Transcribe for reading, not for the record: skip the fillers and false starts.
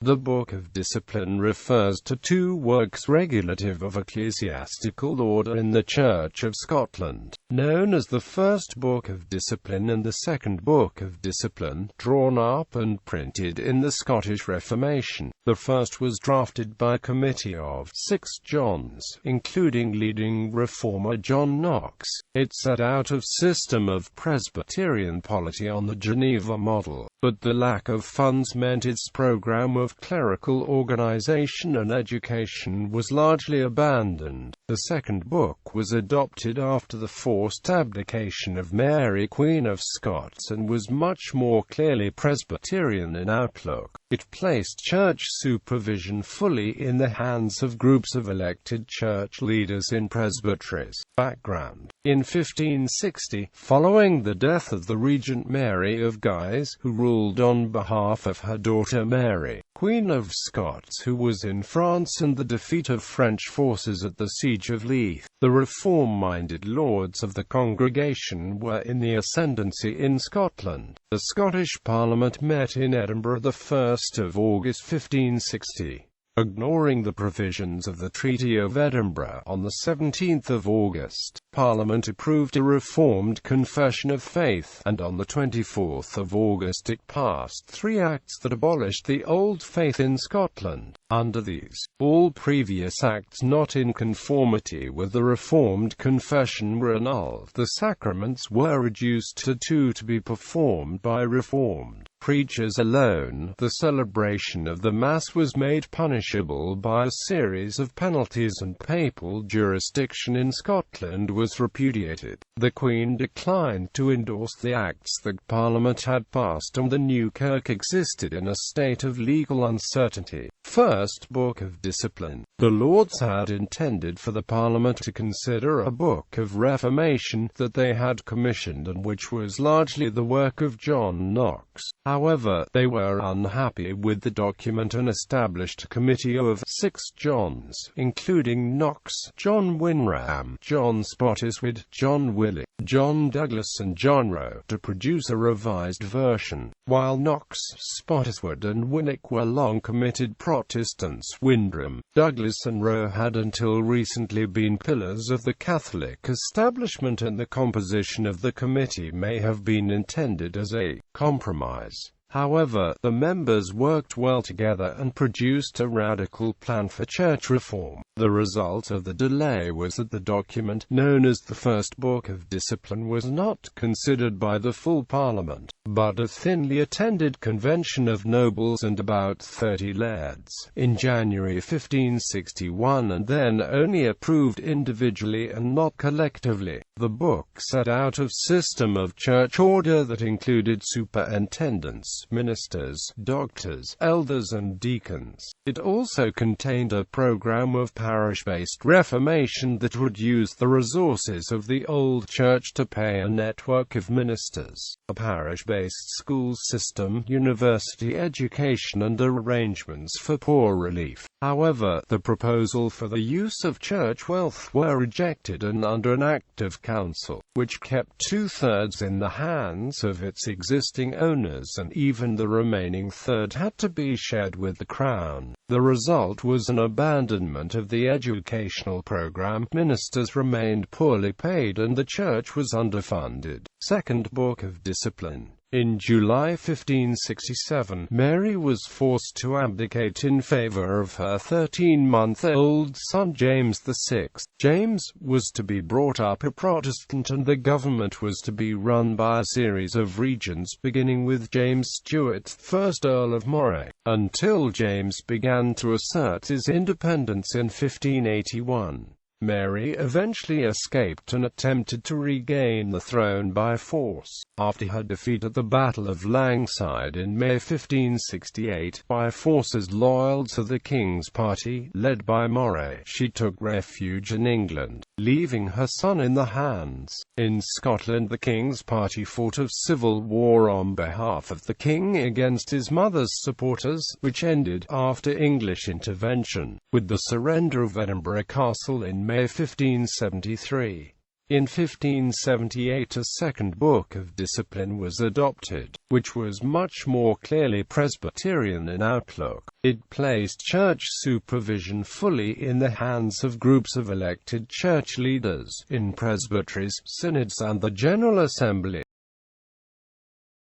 The Book of Discipline refers to two works regulative of ecclesiastical order in the Church of Scotland, known as the First Book of Discipline and the Second Book of Discipline, drawn up and printed in the Scottish Reformation. The first was drafted by a committee of 6 Johns, including leading reformer John Knox.It set out a system of Presbyterian polity on the Geneva model, but the lack of funds meant its program of clerical organization and education was largely abandoned. The second book was adopted after the forced abdication of Mary Queen of Scots and was much more clearly Presbyterian in outlook. It placed church supervision fully in the hands of groups of elected church leaders in presbyteries. Background: in 1560, following the death of the regent Mary of Guise, who ruled on behalf of her daughter Mary, Queen of Scots, who was in France, and the defeat of French forces at the Siege of Leith, the reform-minded lords of the congregation were in the ascendancy in Scotland. The Scottish Parliament met in Edinburgh the 1st of August 1560. Ignoring the provisions of the Treaty of Edinburgh, on the 17th of August, Parliament approved a reformed Confession of Faith, and on the 24th of August it passed 3 acts that abolished the old faith in Scotland. Under these, all previous acts not in conformity with the Reformed Confession were annulled. The sacraments were reduced to 2 to be performed by Reformed preachers alone. The celebration of the Mass was made punishable by a series of penalties, and papal jurisdiction in Scotland was repudiated. The Queen declined to endorse the acts that Parliament had passed, and the new Kirk existed in a state of legal uncertainty. First Book of Discipline. The Lords had intended for the Parliament to consider a book of reformation that they had commissioned, and which was largely the work of John Knox. However, they were unhappy with the document and established a committee of 6 Johns, including Knox, John Winram, John Spottiswoode, John Willie, John Douglas and John Rowe, to produce a revised version. While Knox, Spottiswoode and Winnick were long-committed Protestants, Windram, Douglas and Rowe had until recently been pillars of the Catholic establishment, and the composition of the committee may have been intended as a compromise. However, the members worked well together and produced a radical plan for church reform. The result of the delay was that the document, known as the First Book of Discipline, was not considered by the full Parliament, but a thinly attended convention of nobles and about 30 lairds, in January 1561, and then only approved individually and not collectively. The book set out a system of church order that included superintendents, ministers, doctors, elders and deacons. It also contained a program of parish-based reformation that would use the resources of the old church to pay a network of ministers, a parish-based school system, university education and arrangements for poor relief. However, the proposal for the use of church wealth were rejected, and under an Act of Council, which kept 2/3 in the hands of its existing owners, and even the remaining third had to be shared with the Crown. The result was an abandonment of the educational program. Ministers remained poorly paid and the church was underfunded. Second Book of Discipline. In July 1567, Mary was forced to abdicate in favor of her 13-month-old son James VI. James was to be brought up a Protestant, and the government was to be run by a series of regents, beginning with James Stuart, 1st Earl of Moray, until James began to assert his independence in 1581. Mary eventually escaped and attempted to regain the throne by force. After her defeat at the Battle of Langside in May 1568, by forces loyal to the King's party, led by Moray, she took refuge in England, leaving her son in the hands. In Scotland, the King's party fought a civil war on behalf of the King against his mother's supporters, which ended, after English intervention, with the surrender of Edinburgh Castle in May 1573. In 1578 a second book of discipline was adopted, which was much more clearly Presbyterian in outlook. It placed church supervision fully in the hands of groups of elected church leaders, in presbyteries, synods and the General Assembly.